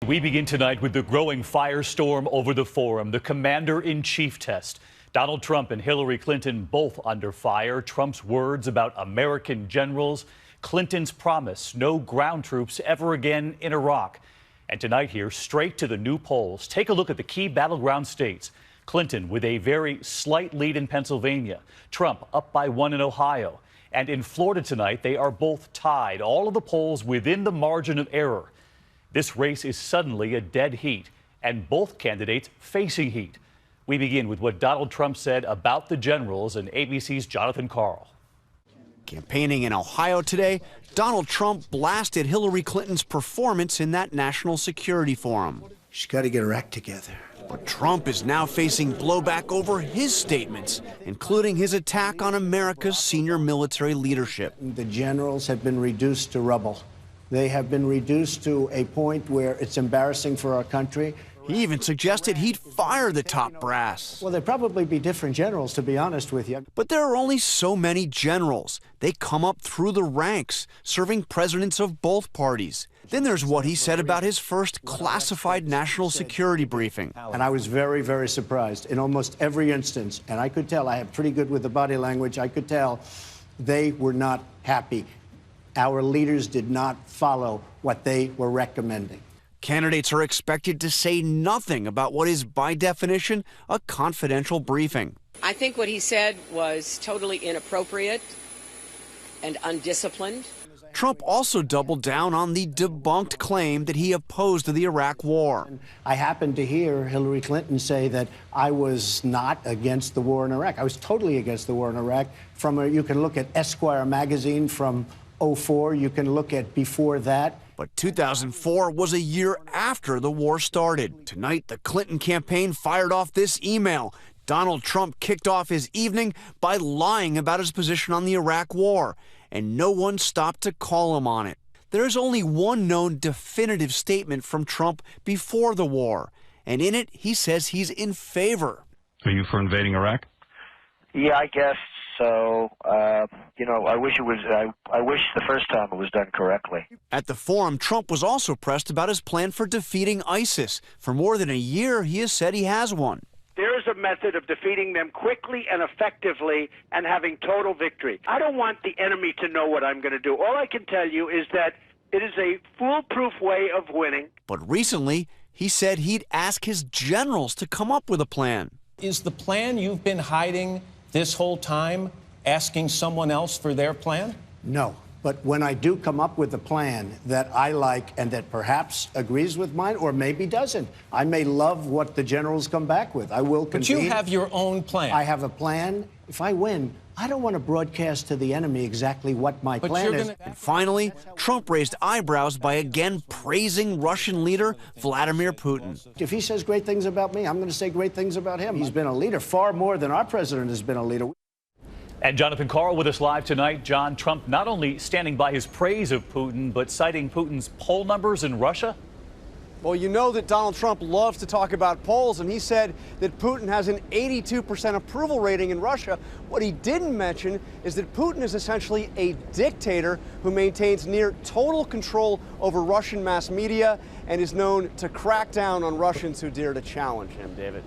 We begin tonight with the growing firestorm over the forum, the commander-in-chief test. Donald Trump and Hillary Clinton both under fire. Trump's words about American generals, Clinton's promise no ground troops ever again in Iraq. And tonight here, straight to the new polls. Take a look at the key battleground states. Clinton with a very slight lead in Pennsylvania. Trump up by 1 in Ohio. And in Florida tonight, they are both tied. All of the polls within the margin of error. This race is suddenly a dead heat, and both candidates facing heat. We begin with what Donald Trump said about the generals and ABC's Jonathan Karl. Campaigning in Ohio today, Donald Trump blasted Hillary Clinton's performance in that national security forum. She's got to get her act together. But Trump is now facing blowback over his statements, including his attack on America's senior military leadership. The generals have been reduced to rubble. They have been reduced to a point where it's embarrassing for our country. He even suggested he'd fire the top brass. Well, there'd probably be different generals, to be honest with you. But there are only so many generals. They come up through the ranks, serving presidents of both parties. Then there's what he said about his first classified national security briefing. And I was very, very surprised in almost every instance. And I could tell, I have pretty good with the body language, I could tell they were not happy. Our leaders did not follow what they were recommending. Candidates are expected to say nothing about what is, by definition, a confidential briefing. I think what he said was totally inappropriate and undisciplined. Trump also doubled down on the debunked claim that he opposed the Iraq war. I happened to hear Hillary Clinton say that I was not against the war in Iraq. I was totally against the war in Iraq. You can look at Esquire magazine from '04. You can look at before that. But 2004 was a year after the war started. Tonight, the Clinton campaign fired off this email. Donald Trump kicked off his evening by lying about his position on the Iraq war, and no one stopped to call him on it. There is only one known definitive statement from Trump before the war, and in it, he says he's in favor. Are you for invading Iraq? Yeah, I guess so. I wish I wish the first time it was done correctly. At the forum, Trump was also pressed about his plan for defeating ISIS. For more than a year, he has said he has one. There is a method of defeating them quickly and effectively and having total victory. I don't want the enemy to know what I'm going to do. All I can tell you is that it is a foolproof way of winning. But recently, he said he'd ask his generals to come up with a plan. Is the plan you've been hiding this whole time asking someone else for their plan? No. But when I do come up with a plan that I like and that perhaps agrees with mine or maybe doesn't, I may love what the generals come back with. I will convene. But you have your own plan. I have a plan. If I win, I don't want to broadcast to the enemy exactly what my plan is. And finally, Trump raised eyebrows by again praising Russian leader Vladimir Putin. If he says great things about me, I'm going to say great things about him. He's been a leader far more than our president has been a leader. And Jonathan Karl with us live tonight. John, Trump not only standing by his praise of Putin, but citing Putin's poll numbers in Russia. Well, you know that Donald Trump loves to talk about polls, and he said that Putin has an 82% approval rating in Russia. What he didn't mention is that Putin is essentially a dictator who maintains near total control over Russian mass media and is known to crack down on Russians who dare to challenge him, David.